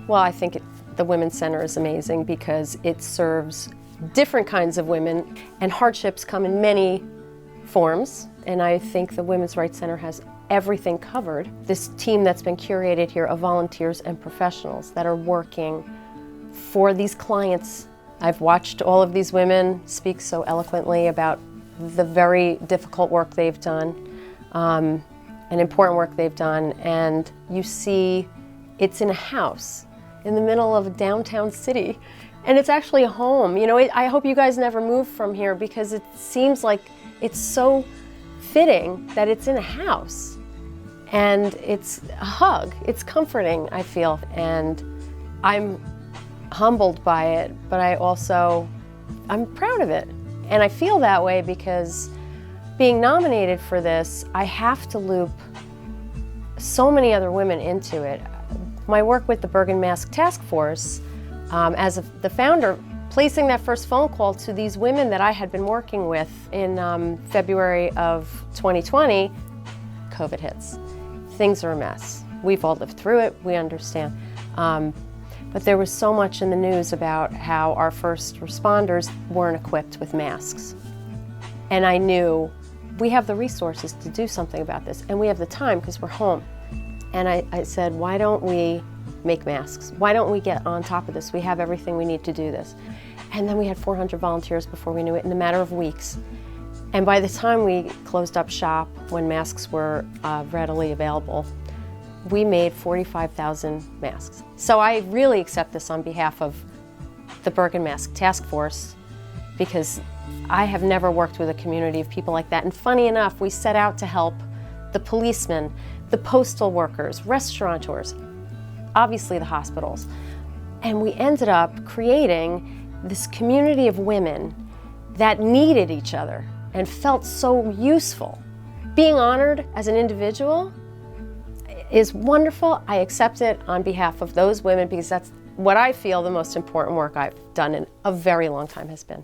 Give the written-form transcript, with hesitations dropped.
Well, I think the Women's Center is amazing because it serves different kinds of women, and hardships come in many forms, and I think the Women's Rights Center has everything covered. This team that's been curated here of volunteers and professionals that are working for these clients. I've watched all of these women speak so eloquently about the very difficult work they've done, and important work they've done, and you see it's in a house in the middle of a downtown city, and it's actually a home. You know, I hope you guys never move from here because it seems like it's so fitting that it's in a house, and it's a hug. It's comforting, I feel, and I'm humbled by it, but I'm proud of it. And I feel that way because being nominated for this, I have to loop so many other women into it. My work with the Bergen Mask Task Force, as the founder, placing that first phone call to these women that I had been working with in February of 2020, COVID hits. Things are a mess. We've all lived through it, we understand. But there was so much in the news about how our first responders weren't equipped with masks. And I knew we have the resources to do something about this, and we have the time because we're home. And I said, why don't we make masks? Why don't we get on top of this? We have everything we need to do this. And then we had 400 volunteers before we knew it in a matter of weeks. And by the time we closed up shop, when masks were readily available, we made 45,000 masks. So I really accept this on behalf of the Bergen Mask Task Force because I have never worked with a community of people like that. And funny enough, we set out to help the policemen, the postal workers, restaurateurs, obviously the hospitals. And we ended up creating this community of women that needed each other and felt so useful. Being honored as an individual is wonderful. I accept it on behalf of those women because that's what I feel the most important work I've done in a very long time has been.